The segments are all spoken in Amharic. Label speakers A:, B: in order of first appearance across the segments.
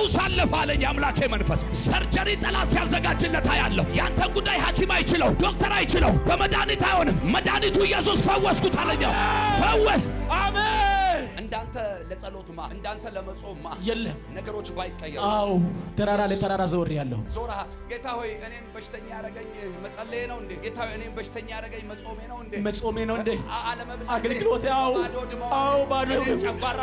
A: ፈውስ አለፈ አለኝ አምላኬ መንፈስ። ሰርጀሪ ጠላት ሲያዘጋጅለት ያለው ያንተን ጉዳይ ሐኪም አይችለው፣ ዶክተር አይችለው፣ በመድኃኒት አይሆንም። መድኃኒቱ ኢየሱስ ፈወስኩት አለኝ። ፈወስ
B: አሜን።
A: እንዳንተ ለጸሎትማ እንዳንተ ለመጾምማ
B: የለም
A: ነገሮች ባይቀየሩ።
B: አው ተራራ ለተራራ ዘወር ያለው
A: ዞራ ጌታ ሆይ እኔን በሽተኛ ያረጋኝ መጸለዬ ነው እንዴ? ጌታ ሆይ እኔን በሽተኛ ያረጋኝ መጾሜ ነው እንዴ?
B: መጾሜ ነው እንዴ?
A: አገልግሎት
B: አው ባዶ
A: ጨጓራ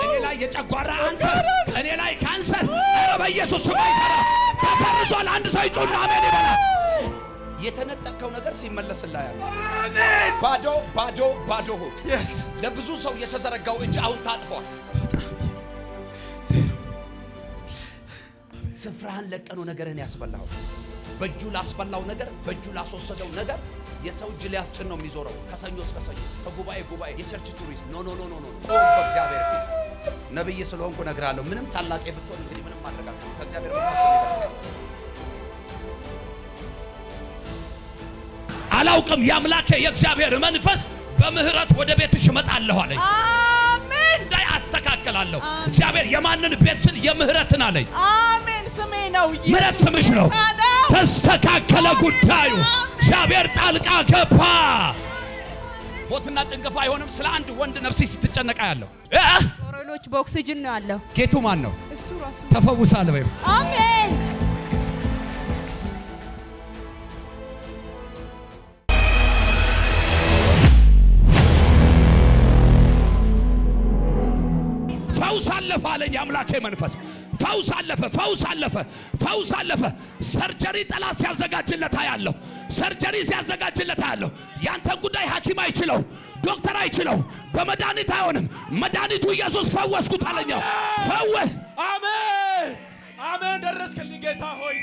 A: እኔ ላይ የጨጓራ አንሰር፣ እኔ ላይ ካንሰር ኧረ በኢየሱስ ስም አይሰራ ተሰርዟል። አንድ ሰው ይጮና አሜን ይበላል። የተነጠቀው ነገር ሲመለስልህ ያለ አሜን። ባዶ ሆክ
B: yes
A: ለብዙ ሰው የተዘረጋው እጅ አሁን ታጥፏል። ስፍራህን ለቀኑ ነገርን ያስበላው በእጁ ላስበላው ነገር በእጁ ላስወሰደው ነገር የሰው እጅ ሊያስጭን ነው የሚዞረው ከሰኞ እስከ ሰኞ ከጉባኤ የቸርች ቱሪስት ኖ በእግዚአብሔር ፊት ነብይ ስለሆንኩ እነግርሃለሁ። ምንም ታላቅ ብትሆን እንግዲህ ምንም ማድረግ አትችልም። ከእግዚአብሔር አላውቅም። ያምላከ የእግዚአብሔር መንፈስ በምህረት ወደ ቤትሽ እመጣለሁ አለኝ። አሜን። እንዳይ አስተካክላለሁ። እግዚአብሔር የማንን ቤት ስል የምህረትን አለኝ።
C: አሜን። ስሜ ነው
A: ምህረት ስምሽ ነው። ተስተካከለ ጉዳዩ። እግዚአብሔር ጣልቃ ገባ። ሞትና ጭንገፋ አይሆንም። ስለ አንድ ወንድ ነፍስ ስትጨነቃ ያለው
C: ኦሮሎች በኦክሲጅን ነው ያለው።
A: ጌቱ ማን ነው?
C: እሱ ራሱ
A: ተፈውሳለ ወይ?
C: አሜን።
A: ፈውስ አለፈ አለኝ አምላኬ መንፈስ። ፈውስ አለፈ። ሰርጀሪ ጠላት ሲያዘጋጅለት ያለው ሰርጀሪ ሲያዘጋጅለት ያለው ያንተን ጉዳይ ሐኪም አይችለው፣ ዶክተር አይችለው፣ በመድኃኒት አይሆንም። መድኃኒቱ ኢየሱስ ፈወስኩት አለኝ። ፈወስ
B: አሜን። ደረስክልኝ ጌታ ሆይ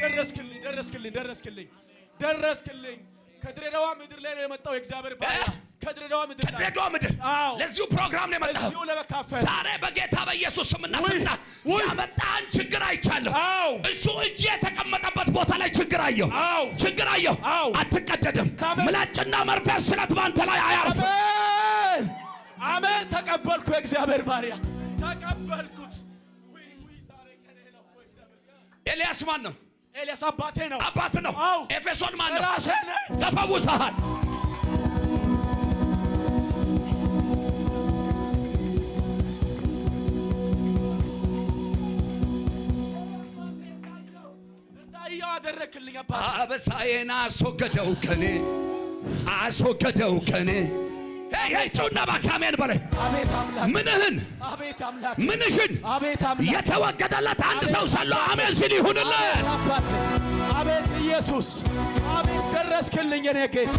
B: ደረስክልኝ። ከድሬዳዋ ምድር ላይ ነው የመጣው እግዚአብሔር ባሪያ። ከድሬዳዋ ምድር
A: ለዚሁ ፕሮግራም ነው የመጣው።
B: እዚሁ ለመካፈል
A: ዛሬ በጌታ በኢየሱስ ስምና ስልጣን ያመጣን ችግር አይቻለሁ። እሱ እጅ የተቀመጠበት ቦታ ላይ ችግር አየሁ። አትቀደድም። ምላጭና መርፌ ስለት ባንተ ላይ አያርፍም።
B: አሜን። ተቀበልኩ እግዚአብሔር ባሪያ ተቀበልኩት። ዛሬ ቀኔ ነው እግዚአብሔር።
A: ኤልያስ ማን ነው?
B: ኤልያስ አባቴ ነው።
A: አባት ነው። ኤፌሶን ማን ነው?
B: ራሴ ነኝ።
A: ተፈውሰሃል።
B: እንዳየው አደረክልኝ አባቴ።
A: አበሳዬን አስወገደው ከኔ ጩና ባካሜን በለ ምንህን ምንሽን የተወገደለት አንድ ሰው ሰለው አሜን ሲል ይሁንለት።
B: አቤት ኢየሱስ፣ አቤት ደረስክልኝ፣ የኔ ጌታ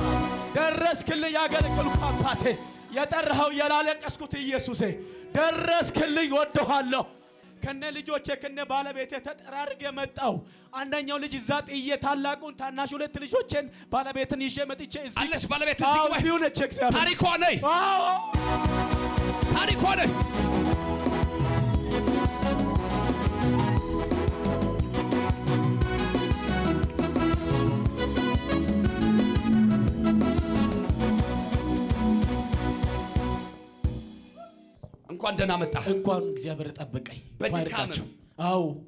B: ደረስክልኝ። ያገለግልኩ አባቴ፣ የጠራኸው ያላለቀስኩት ኢየሱሴ ደረስክልኝ። ወደኋለሁ ከነ ልጆቼ ከነ ባለቤቴ ተጠራርጌ መጣው። አንደኛው ልጅ እዛ ጥዬ ታላቁን ታናሽ ሁለት ልጆቼን ባለቤትን ይዤ መጥቼ እዚህ
A: አለች። ባለቤት እዚህ
B: ነች። እግዚአብሔር
A: ታሪኳ ነይ። እንኳን ደህና መጣ።
B: እንኳን እግዚአብሔር ጠበቀኝ።
A: በድካምም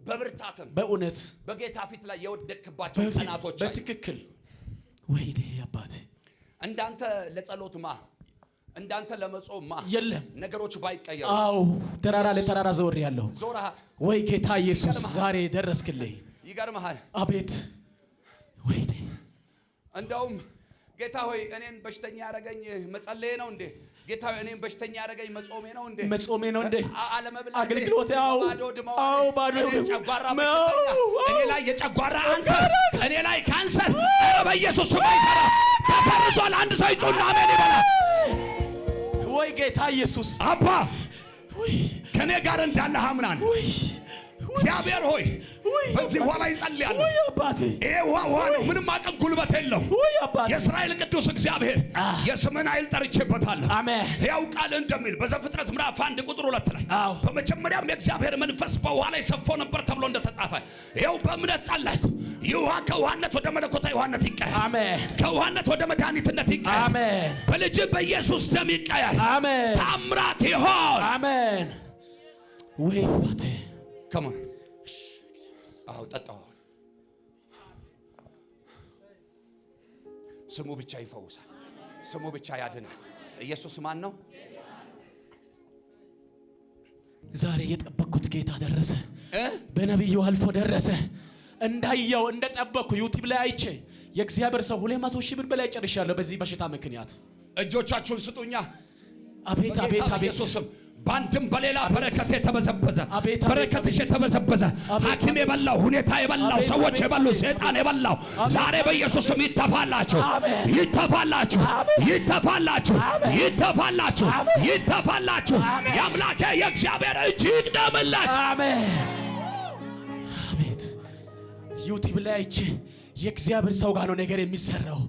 A: በብርታትም
B: በእውነት
A: በጌታ ፊት ላይ የወደቅባቸው ቀናቶች
B: በትክክል ወይኔ አባቴ
A: እንዳንተ ለጸሎትማ እንዳንተ ለመጾምማ
B: የለም
A: ነገሮች ባይቀየሩ።
B: ተራራ ለተራራ ዘወር ያለው
A: ዞራ
B: ወይ ጌታ ኢየሱስ ዛሬ ደረስክልኝ።
A: ይገርምሃል።
B: አቤት ወይኔ
A: እንደውም ጌታ ሆይ እኔን በሽተኛ ያረጋኝ መጸለዬ ነው እንዴ? ጌታ ሆይ እኔን በሽተኛ ያረጋኝ መጾሜ ነው እንዴ?
B: አገልግሎት ባዶ
A: ጨጓራ በሽተኛ እኔ ላይ የጨጓራ አንሰር፣ እኔ ላይ ካንሰር ኧረ በኢየሱስ ስም አይሰራ ተሰርዟል። አንድ ሰው ይጮና አሜን ይበላል።
B: ወይ ጌታ ኢየሱስ
A: አባ ከኔ ጋር እንዳለህ አምናለሁ። እግዚአብሔር ሆይ በዚህ ውሃ ላይ ጸልያለሁ። ይሄ ውሃ ነው፣ ምንም አቅም ጉልበት የለው። የእስራኤል ቅዱስ እግዚአብሔር የስምን ኃይል ጠርቼበታለሁ። ሕያው ቃል እንደሚል በዘፍጥረት ምዕራፍ 1 ቁጥር 2 ላይ በመጀመሪያም የእግዚአብሔር መንፈስ በውሃ ላይ ሰፎ ነበር ተብሎ እንደተጻፈ ይኸው በእምነት ጸለይኩ። ይህ ውሃ ከውሃነት ወደ መለኮታዊ ውሃነት ይቀየር። ከውሃነት ወደ መድኃኒትነት ይቀየር። በልጅ በኢየሱስ ደም ይቀየር። ታምራት ይሆን።
B: አሜን። ወይ አባቴ
A: አዎ ጠጣው። ስሙ ብቻ ይፈውሳል። ስሙ ብቻ ያድናል። ኢየሱስ ማን ነው?
B: ዛሬ የጠበቅኩት ጌታ ደረሰ። በነብዩ አልፎ ደረሰ። እንዳየው እንደጠበቅኩ ዩቲዩብ ላይ አይቼ የእግዚአብሔር ሰው 200 ሺህ ብር በላይ ጨርሻለሁ በዚህ በሽታ ምክንያት።
A: እጆቻችሁን ስጡኛ።
B: አቤት አቤት አቤት።
A: ኢየሱስም ባንተም በሌላ በረከት የተበዘበዘ በረከትሽ የተበዘበዘ ሐኪም የበላው ሁኔታ የበላው ሰዎች የበሉ ሰይጣን የበላው ዛሬ በኢየሱስም ይተፋላችሁ ይተፋላችሁ ይተፋላችሁ ይተፋላችሁ ይተፋላችሁ። የአምላኬ የእግዚአብሔር እጅ ይቅደምላችሁ።
B: አሜን። አቤት። ዩቲዩብ ላይ አይቼ የእግዚአብሔር ሰው ጋር ነው ነገር የሚሰራው።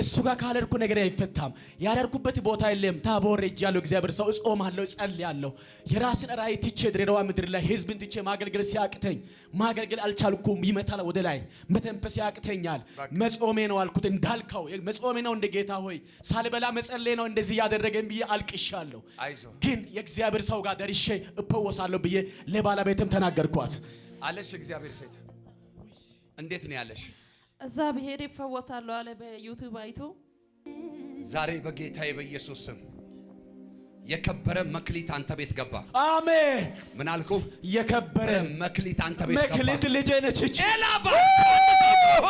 B: እሱ ጋር ካልሄድኩ ነገር አይፈታም። ያልሄድኩበት ቦታ የለም። ታቦር ሄጃለሁ። እግዚአብሔር ሰው እጾማለሁ፣ እጸልያለሁ። የራስን ራእይ ትቼ ድሬዳዋ ምድር ላይ ህዝብን ትቼ ማገልገል ሲያቅተኝ ማገልገል አልቻልኩም። ይመታል ወደ ላይ መተንፈስ ያቅተኛል። መጾሜ ነው አልኩት። እንዳልከው መጾሜ ነው እንደ ጌታ ሆይ ሳልበላ መጸለይ ነው እንደዚህ ያደረገኝ ብዬ አልቅሻለሁ። ግን የእግዚአብሔር ሰው ጋር ደርሼ እፈወሳለሁ ብዬ ለባለቤትም ተናገርኳት።
A: አለሽ እግዚአብሔር ሴት እንዴት ነው ያለሽ?
D: እዛ ብሄድ ይፈወሳለሁ አለ በዩቲዩብ አይቶ።
A: ዛሬ በጌታዬ በኢየሱስ ስም የከበረ መክሊት አንተ ቤት ገባ።
B: አሜን።
A: ምን አልኩ?
B: የከበረ
A: መክሊት አንተ ቤት ገባ።
B: መክሊት ልጄ ነች እቺ።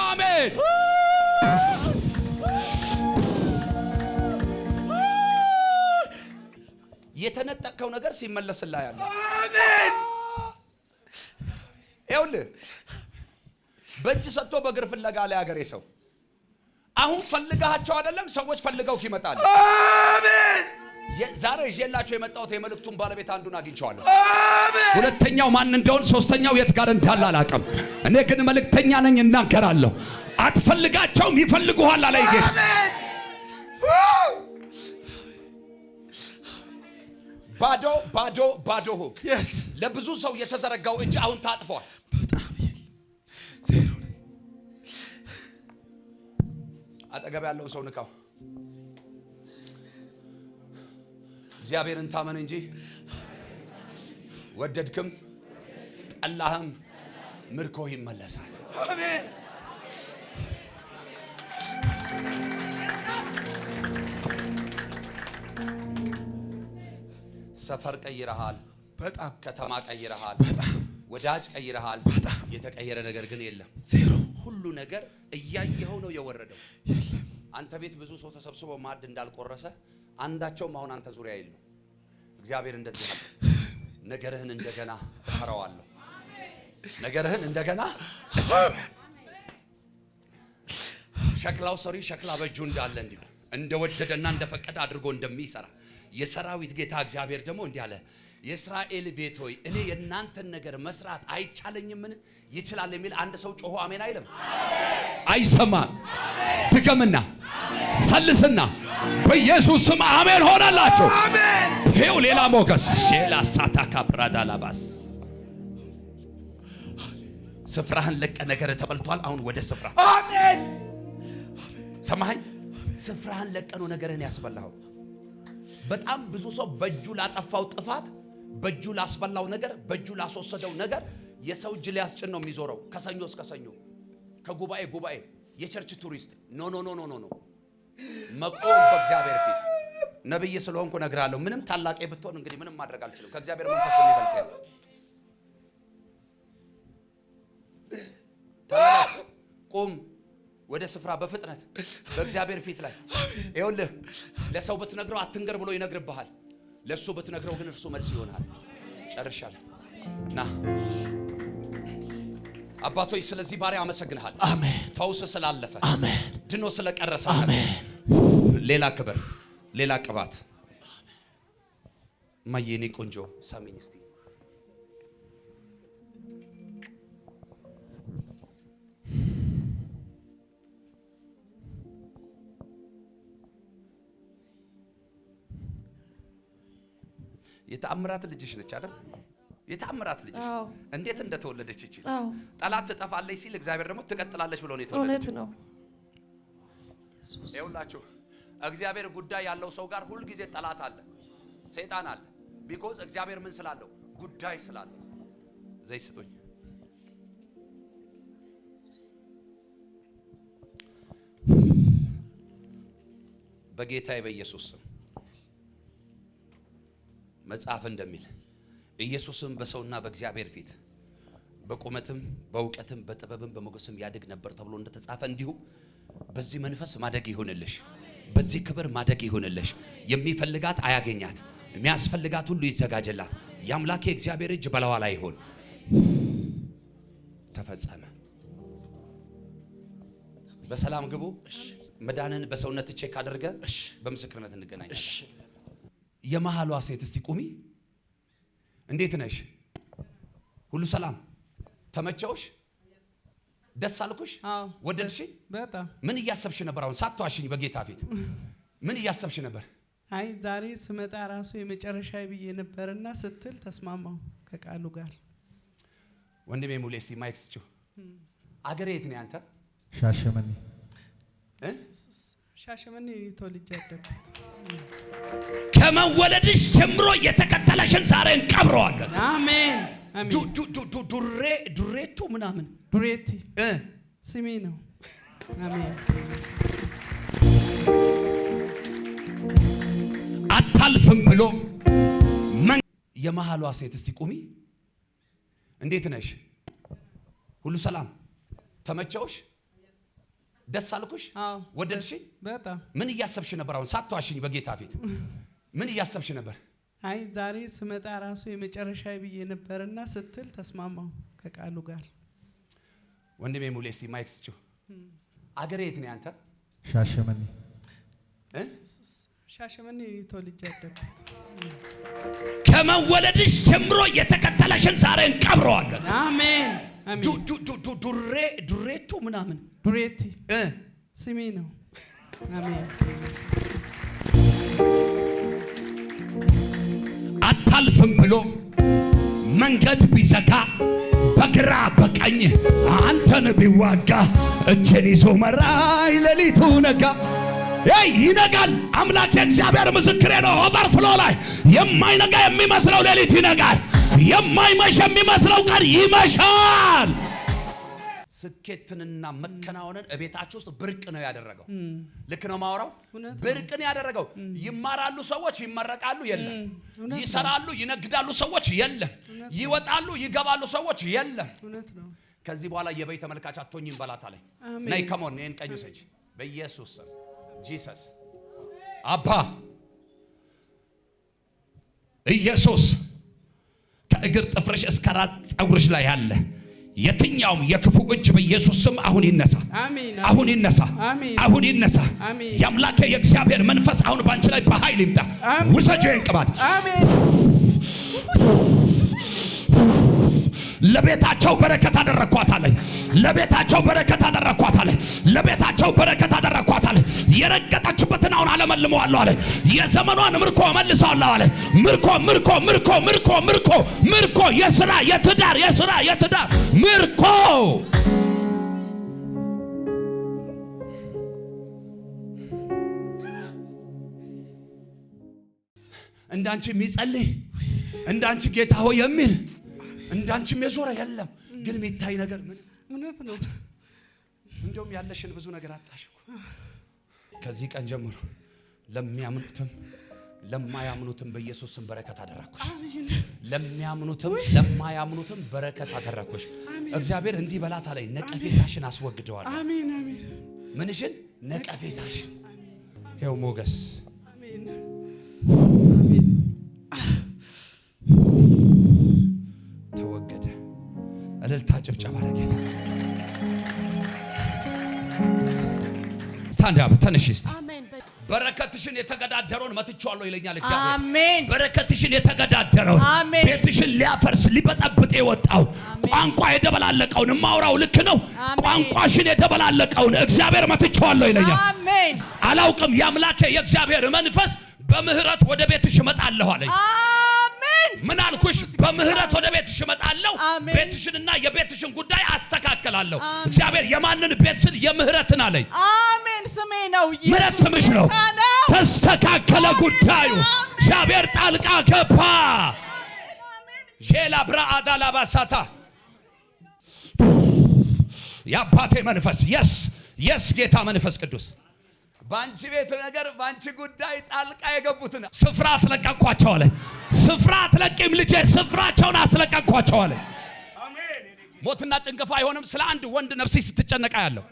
A: አሜን። የተነጠቀው ነገር ሲመለስልህ ያለ አሜን። ይኸውልህ በእጅ ሰጥቶ በእግር ፍለጋ ላይ ሀገሬ ሰው አሁን ፈልጋቸው አይደለም ሰዎች ፈልገው ይመጣሉ። አሜን። ዛሬ ይዤላችሁ የመጣሁት የመልእክቱን ባለቤት አንዱን አግኝቼዋለሁ። አሜን። ሁለተኛው ማን እንደሆነ ሶስተኛው የት ጋር እንዳለ አላውቅም። እኔ ግን መልእክተኛ ነኝ እናገራለሁ። አትፈልጋቸውም ይፈልጉሃል አለ ጌታ። ባዶ ባዶ ባዶ ሆክ ለብዙ ሰው የተዘረጋው እጅ አሁን ታጥፏል። አጠገብ ያለው ሰው ንካው። እግዚአብሔርን ታመን እንጂ ወደድክም ጠላህም ምርኮ ይመለሳል። አሜን። ሰፈር ቀይረሃል፣ በጣም ከተማ ቀይረሃል፣ በጣም ወዳጅ ቀይረሃል፣ በጣም የተቀየረ ነገር ግን የለም። ዜሮ። ሁሉ ነገር እያየኸው ነው የወረደው። አንተ ቤት ብዙ ሰው ተሰብስቦ ማዕድ እንዳልቆረሰ አንዳቸውም አሁን አንተ ዙሪያ የሉ። እግዚአብሔር እንደዚህ አለ፣ ነገርህን እንደገና እሰራዋለሁ። ነገርህን እንደገና ሸክላው ሰሪ ሸክላ በእጁ እንዳለ እንዲሁ እንደወደደና እንደፈቀደ አድርጎ እንደሚሰራ የሰራዊት ጌታ እግዚአብሔር ደግሞ እንዲህ አለ፣ የእስራኤል ቤት ሆይ እኔ የእናንተን ነገር መስራት አይቻለኝምን? ይችላል የሚል አንድ ሰው ጮሆ አሜን አይልም? አይሰማም? ድገምና ሰልስና በኢየሱስ ስም አሜን ሆነላችሁ። አሜን። ይኸው ሌላ ሞገስ ሼላ ሳታካ ብራዳላባስ ስፍራህን ለቀ ነገር ተበልቷል። አሁን ወደ ስፍራ አሜን። ሰማኸኝ? ስፍራህን ለቀ ነው ነገርን ያስበላው። በጣም ብዙ ሰው በእጁ ላጠፋው ጥፋት፣ በእጁ ላስበላው ነገር፣ በእጁ ላስወሰደው ነገር የሰው እጅ ሊያስጭን ነው የሚዞረው። ከሰኞ እስከ ሰኞ ከጉባኤ ጉባኤ የቸርች ቱሪስት ኖ ኖ ኖ ኖ ኖ መቆም በእግዚአብሔር ፊት ነብይ ስለሆንኩ ነግራለሁ። ምንም ታላቅ ብትሆን እንግዲህ ምንም ማድረግ አልችልም። ከእግዚአብሔር መንፈስ የሚበልጥ ያለው ቁም ወደ ስፍራ በፍጥነት በእግዚአብሔር ፊት ላይ ይኸውልህ፣ ለሰው ብትነግረው አትንገር ብሎ ይነግርብሃል። ለሱ ብትነግረው ግን እርሱ መልስ ይሆናል። ጨርሻለሁ። ና አባቶች፣ ስለዚህ ባሪያ አመሰግንሃል። አሜን። ፈውስ ስላለፈ አሜን። ድኖ ስለቀረሰ አሜን። ሌላ ክብር፣ ሌላ ቅባት ማየኔ ቆንጆ ሳሚኝ እስቲ የተአምራት ልጅሽ ነች አይደል? የተአምራት ልጅሽ እንዴት እንደተወለደች እቺ ጠላት ትጠፋለች ሲል እግዚአብሔር ደግሞ ትቀጥላለች ብሎ ነው የተወለደች። እውነት ነው። ኢየሱስ ይውላችሁ፣ እግዚአብሔር ጉዳይ ያለው ሰው ጋር ሁሉ ጊዜ ጠላት አለ፣ ሰይጣን አለ። ቢኮዝ እግዚአብሔር ምን ስላለው? ጉዳይ ስላለው። ዘይት ስጡኝ። በጌታዬ በኢየሱስ ስም መጽሐፍ እንደሚል ኢየሱስም በሰውና በእግዚአብሔር ፊት በቁመትም በእውቀትም በጥበብም በሞገስም ያድግ ነበር ተብሎ እንደተጻፈ እንዲሁ በዚህ መንፈስ ማደግ ይሁንልሽ። በዚህ ክብር ማደግ ይሁንልሽ። የሚፈልጋት አያገኛት፣ የሚያስፈልጋት ሁሉ ይዘጋጀላት። የአምላኬ እግዚአብሔር እጅ በላዋ ላይ ይሁን። ተፈጸመ። በሰላም ግቡ። መዳንን በሰውነት ቼክ አድርገ በምስክርነት እንገናኛለን። የመሃሏ ሴት እስቲ ቁሚ። እንዴት ነሽ? ሁሉ ሰላም? ተመቸውሽ? ደስ አልኩሽ? ወደድሽ?
E: በጣም።
A: ምን እያሰብሽ ነበር? አሁን ሳትዋሽኝ በጌታ ፊት ምን እያሰብሽ ነበር?
E: አይ ዛሬ ስመጣ ራሱ የመጨረሻ ብዬ ነበርና ስትል ተስማማው ከቃሉ ጋር።
A: ወንድሜ ሙሌ እስቲ ማይክ ስጪው። አገሬ የት ነው ያንተ?
F: ሻሸመኔ።
E: ሻሸመኔ ተወልጄ ያደግኩት።
A: ከመወለድሽ ጀምሮ የተከተለሽን ዛሬ እንቀብረዋለን።
E: አሜን አሜን።
A: ዱሬቱ ምናምን
E: ዱሬቲ ስሜ ነው። አሜን።
A: አታልፍም ብሎ የመሃሏ ሴት እስቲ ቁሚ። እንዴት ነሽ? ሁሉ ሰላም? ተመቸውሽ? ደስ አልኩሽ? ወደድሽ?
E: በጣም።
A: ምን እያሰብሽ ነበር? አሁን ሳትዋሽኝ በጌታ ፊት ምን እያሰብሽ ነበር?
E: አይ ዛሬ ስመጣ ራሱ የመጨረሻ ብዬ ነበርና ስትል ተስማማው ከቃሉ ጋር።
A: ወንድሜ ሙሌ እስቲ ማይክ ስጪው። አገሬ የት ነው ያንተ?
F: ሻሸመኔ።
E: ሻሸመኔ ተወልጄ ያደግኩት።
A: ከመወለድሽ ጀምሮ የተከተለሽን ዛሬ እንቀብረዋለን።
E: አሜን አሜን።
A: ዱሬቱ ምናምን
E: ዱሬቲ ስሜ ነው። አሜን።
A: አታልፍም ብሎ መንገድ ቢዘጋ በግራ በቀኝ አንተን ቢዋጋ እጄን ይዞ መራኝ ሌሊቱ ነጋ። ይነጋል። አምላክ እግዚአብሔር ምስክሬ ነው። ኦቨርፍሎ ላይ የማይነጋ የሚመስለው ሌሊት ይነጋል። የማይመሽ የሚመስለው ቀን ይመሻል። ስኬትንና መከናወንን እቤታችሁ ውስጥ ብርቅ ነው ያደረገው። ልክ ነው ማውራው? ብርቅ ነው ያደረገው። ይማራሉ ሰዎች ይመረቃሉ፣ የለም። ይሰራሉ ይነግዳሉ ሰዎች፣ የለም። ይወጣሉ ይገባሉ ሰዎች፣ የለም። ከዚህ በኋላ የበይ ተመልካች አትሆኝም በላታ ላይ ነይ። ከሞን ነን ቀኙ ሰጅ በኢየሱስ ስም ጂሰስ አባ ኢየሱስ ከእግር ጥፍርሽ እስከ ራስ ፀጉርሽ ላይ ያለ የትኛውም የክፉ እጅ በኢየሱስ ስም አሁን ይነሳ፣ አሁን ይነሳ፣ አሁን ይነሳ። የአምላኬ የእግዚአብሔር መንፈስ አሁን ባንቺ ላይ በኃይል ይምጣ። ውሰጂ እንቅባት። ለቤታቸው በረከት አደረኳት አለ። ለቤታቸው በረከት አደረኳት አለ። ለቤታቸው በረከት አደረኳት አለ። የረገጠችበትን አሁን አለመልመዋለሁ አለ። የዘመኗን ምርኮ መልሰዋለሁ አለ። ምርኮ ምርኮ ምርኮ ምርኮ ምርኮ ምርኮ የሥራ የትዳር ምርኮ እንዳንቺ የሚጸልይ እንዳንቺ ጌታ ሆይ የሚል እንዳንቺም የዞረ የለም። ግን የሚታይ ነገር ምንፍ ነው? እንደውም ያለሽን ብዙ ነገር አጣሽ። ከዚህ ቀን ጀምሮ ለሚያምኑትም ለማያምኑትም በኢየሱስ ስም በረከት አደረኩሽ። አሜን። ለሚያምኑትም ለማያምኑትም በረከት አደረኩሽ። እግዚአብሔር እንዲህ በላታ ላይ ነቀፌታሽን አስወግደዋል። አሜን አሜን። ምንሽን? ነቀፌታሽ። ይኸው ሞገስ። አሜን አሜን። ተወገደ። እልልታ ጭብጨባ ለጌታ። ስታንድ አፕ ተነሽ እስቲ። በረከትሽን የተገዳደረውን መትቻለሁ ይለኛል እግዚአብሔር። አሜን። በረከትሽን የተገዳደረውን ቤትሽን ሊያፈርስ ሊበጠብጥ የወጣው ቋንቋ የደበላለቀውን ማውራው ልክ ነው። ቋንቋሽን የደበላለቀውን እግዚአብሔር መትቻለሁ ይለኛል። አሜን። አላውቅም። የአምላኬ የእግዚአብሔር መንፈስ በምህረት ወደ ቤትሽ እመጣለሁ አለኝ። ምን አልኩሽ? በምህረት ወደ ቤትሽ እመጣለሁ። ቤትሽንና የቤትሽን ጉዳይ አስተካክላለሁ። እግዚአብሔር የማንን ቤት ስል የምህረትን አለኝ። አሜን። ስሜ ነው። ምህረት ስምሽ ነው። ተስተካከለ ጉዳዩ። እግዚአብሔር ጣልቃ ገባ። ጄላ ብራአዳ ላባሳታ የአባቴ መንፈስ የስ ጌታ መንፈስ ቅዱስ ባንቺ ቤት ነገር ባንቺ ጉዳይ ጣልቃ የገቡትን ስፍራ አስለቀቅኳቸው አለ። ስፍራ አትለቂም ልጄ፣ ስፍራቸውን አስለቀቅኳቸው አለ። ሞትና ጭንገፋ አይሆንም። ስለ አንድ ወንድ ነፍስ ስትጨነቃ ያለው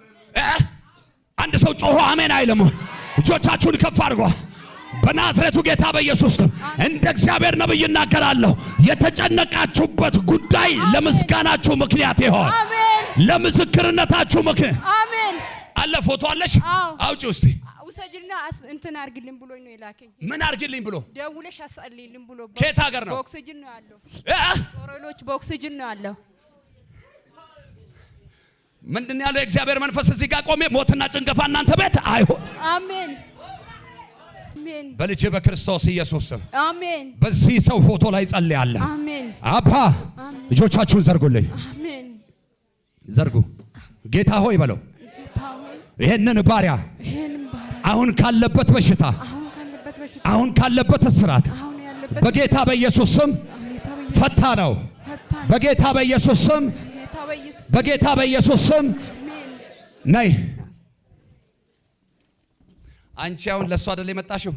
A: አንድ ሰው ጮሆ አሜን አይልም? እጆቻችሁን ከፍ አድርጓ። በናዝሬቱ ጌታ በኢየሱስ ስም እንደ እግዚአብሔር ነብይ እናገራለሁ። የተጨነቃችሁበት ጉዳይ ለምስጋናችሁ ምክንያት ይሆን፣ ለምስክርነታችሁ ምክንያት። አሜን። አለ ፎቶ አለሽ? አውጪ እስቲ።
C: ውሰጅና እንትን አርግልኝ ብሎኝ ነው የላከኝ።
A: ምን አርግልኝ ብሎ?
C: ደውለሽ አስጸልይልኝ ብሎ።
A: ከየት ሀገር ነው?
C: በኦክሲጅን ነው ያለው። ጦሮሎች በኦክሲጅን ነው ያለው።
A: ምንድነው ያለው? የእግዚአብሔር መንፈስ እዚህ ጋር ቆሜ ሞትና ጭንገፋ እናንተ ቤት አይሆን።
C: አሜን አሜን።
A: በልጄ በክርስቶስ ኢየሱስ ስም
C: አሜን።
A: በዚህ ሰው ፎቶ ላይ ጸልያለሁ።
C: አሜን።
A: አባ እጆቻችሁን ዘርጉልኝ።
C: አሜን።
A: ዘርጉ። ጌታ ሆይ በለው። ይሄንን ባሪያ አሁን ካለበት በሽታ፣ አሁን ካለበት እስራት በጌታ በኢየሱስ ስም ፈታ ነው። በጌታ በኢየሱስ ስም፣ በጌታ በኢየሱስ ስም ነይ። አንቺ አሁን ለሱ አይደል የመጣሽው?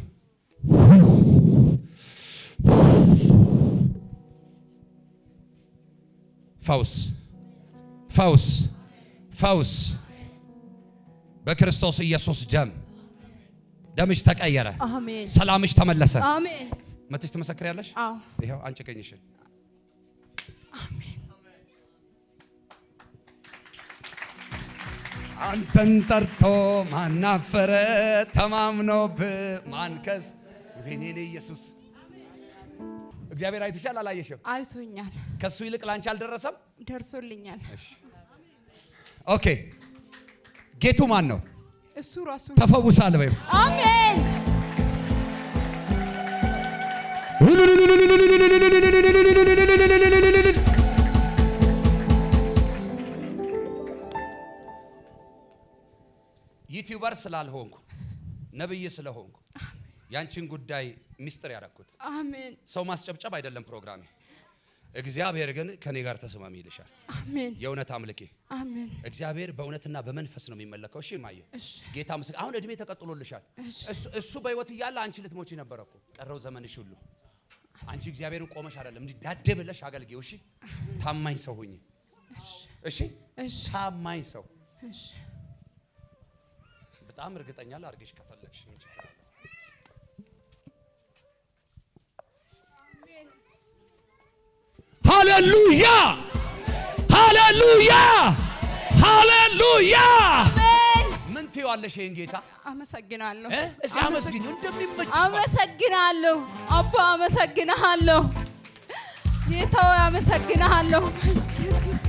A: ፈውስ ፈውስ ፈውስ በክርስቶስ ኢየሱስ ደም። ደምሽ ተቀየረ።
C: አሜን።
A: ሰላምሽ ተመለሰ።
C: አሜን።
A: መጥተሽ ትመሰክሪያለሽ?
C: አዎ።
A: ይሄው አንቺ ቀኝሽን።
C: አሜን።
A: አንተን ጠርቶ ማናፈረ ተማምኖብ ማንከስ። ወይኔ ኢየሱስ። እግዚአብሔር አይቶሻል አላየሽም?
C: አይቶኛል።
A: ከሱ ይልቅ ላንቺ አልደረሰም?
C: ደርሶልኛል።
A: ኦኬ። ጌቱ ማን ነው?
C: እሱ ራሱ
A: ተፈውሳል በይው።
C: አሜን።
A: ዩቲዩበር ስላልሆንኩ ነብይ ስለሆንኩ ያንቺን ጉዳይ ሚስጥር ያደረኩት።
C: አሜን።
A: ሰው ማስጨብጨብ አይደለም ፕሮግራሜ። እግዚአብሔር ግን ከኔ ጋር ተስማሚ ይልሻል።
C: አሜን።
A: የእውነት አምልኬ።
C: አሜን።
A: እግዚአብሔር በእውነትና በመንፈስ ነው የሚመለከው። እሺ ማየ ጌታ ምስክ አሁን እድሜ ተቀጥሎልሻል። እሱ በህይወት እያለ አንቺ ልትሞቺ ነበር እኮ ቀረው ዘመንሽ ሁሉ። አንቺ እግዚአብሔርን ቆመሽ አይደለም እንዲህ ዳዴ ብለሽ አገልግዪው። እሺ ታማኝ ሰው ሁኚ። እሺ ታማኝ ሰው።
C: እሺ
A: በጣም እርግጠኛ ላድርግሽ ከፈለግሽ እንጂ። ሃሌሉያ ሃሌሉያ ሃሌሉያ። ምን ትይዋለሽ? ይሄን ጌታ
C: አመሰግናለሁ።
A: እሺ አመስግኙ እንደሚመችሽ።
C: አመሰግናለሁ አባ፣ አመሰግናለሁ ጌታው፣ አመሰግናለሁ ኢየሱስ።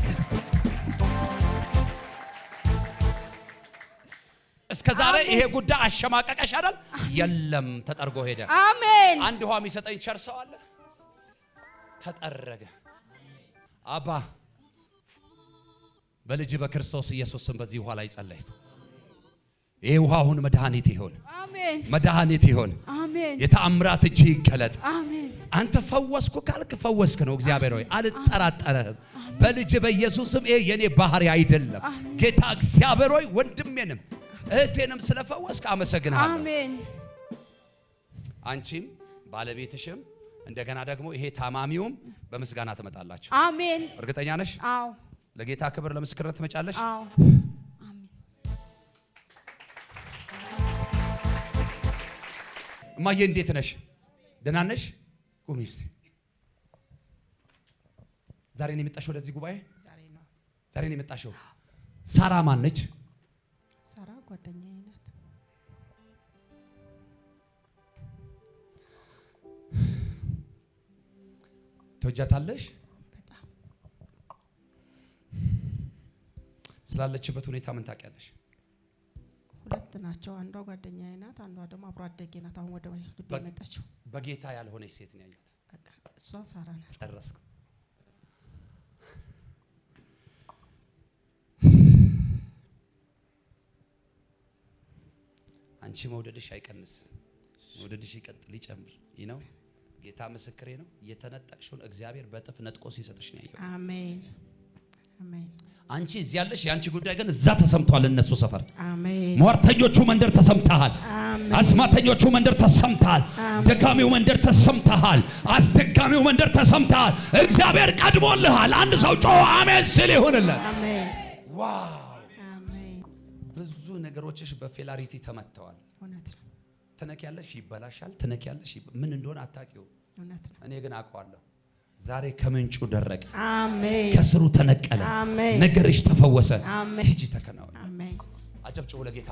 A: እስከ ዛሬ ይሄ ጉዳይ አሸማቀቀሽ አይደል? የለም ተጠርጎ ሄደ።
C: አሜን።
A: አንድ ውሃ የሚሰጠኝ ቸር ሰው አለ። ተጠረገ። አባ በልጅ በክርስቶስ ኢየሱስ ስም በዚህ ውሃ ላይ ጸለይኩ። ይሄ ውሃ አሁን መድኃኒት ይሆን።
C: አሜን።
A: መድኃኒት ይሆን።
C: አሜን።
A: የተአምራት እጅ ይገለጥ።
C: አሜን።
A: አንተ ፈወስኩ ካልክ ፈወስክ ነው። እግዚአብሔር ሆይ አልጠራጠረህም። በልጅ በኢየሱስ ስም ይሄ የኔ ባህሪ አይደለም። ጌታ እግዚአብሔር ሆይ ወንድሜንም እህቴንም ስለፈወስክ አመሰግናለሁ።
C: አሜን።
A: አንቺም ባለቤትሽም እንደገና ደግሞ ይሄ ታማሚውም በምስጋና ትመጣላችሁ።
C: አሜን።
A: እርግጠኛ ነሽ?
C: አዎ።
A: ለጌታ ክብር ለምስክርነት ትመጫለሽ?
C: አዎ። አሜን።
A: እማዬ እንዴት ነሽ? ደህና ነሽ? ቁሚ እስቲ። ዛሬ ነው የመጣሽው ወደዚህ ጉባኤ? ዛሬ ነው የመጣሽው። ሳራ ማን ነች?
D: ሳራ ጓደኛዬ ናት።
A: ትወጃታለሽ?
D: በጣም።
A: ስላለችበት ሁኔታ ምን ታውቂያለሽ?
D: ሁለት ናቸው። አንዷ ጓደኛዬ ናት፣ አንዷ ደግሞ አብሮ አደጌ ናት። አሁን ወደ ልቤ መጣችው።
A: በጌታ ያልሆነች ሴት ነው ያየሁት።
D: በቃ እሷ ሳራ ናት።
A: ጨረስኩ። አንቺ መውደድሽ አይቀንስ፣ መውደድሽ ይቀጥል፣ ይጨምር። ይህ ነው ጌታ ምስክሬ ነው። የተነጠቅሽውን እግዚአብሔር በጥፍ ነጥቆ ሲሰጥሽ ነው ያየሁት።
D: አሜን አሜን።
A: አንቺ እዚህ ያለሽ ያንቺ ጉዳይ ግን እዛ ተሰምቷል። እነሱ ሰፈር
D: አሜን።
A: ሟርተኞቹ መንደር ተሰምተሃል። አስማተኞቹ መንደር ተሰምተሃል። ደጋሚው መንደር ተሰምተሃል። አስደጋሚው መንደር ተሰምተሃል። እግዚአብሔር ቀድሞልሃል። አንድ ሰው ጮህ አሜን ሲል ይሁንልህ።
D: አሜን።
A: ዋው!
D: አሜን።
A: ብዙ ነገሮችሽ በፌላሪቲ ተመተዋል።
D: እውነት ነው።
A: ትነኪያለሽ፣ ይበላሻል። ትነኪያለሽ፣ ምን እንደሆነ አታውቂው።
D: እውነት ነው።
A: እኔ ግን አውቀዋለሁ። ዛሬ ከምንጩ ደረቀ።
D: አሜን።
A: ከስሩ ተነቀለ።
D: አሜን።
A: ነገርሽ ተፈወሰ።
D: አሜን።
A: ሂጂ ተከናወኝ።
D: አሜን።
A: አጨብጭቡ ለጌታ።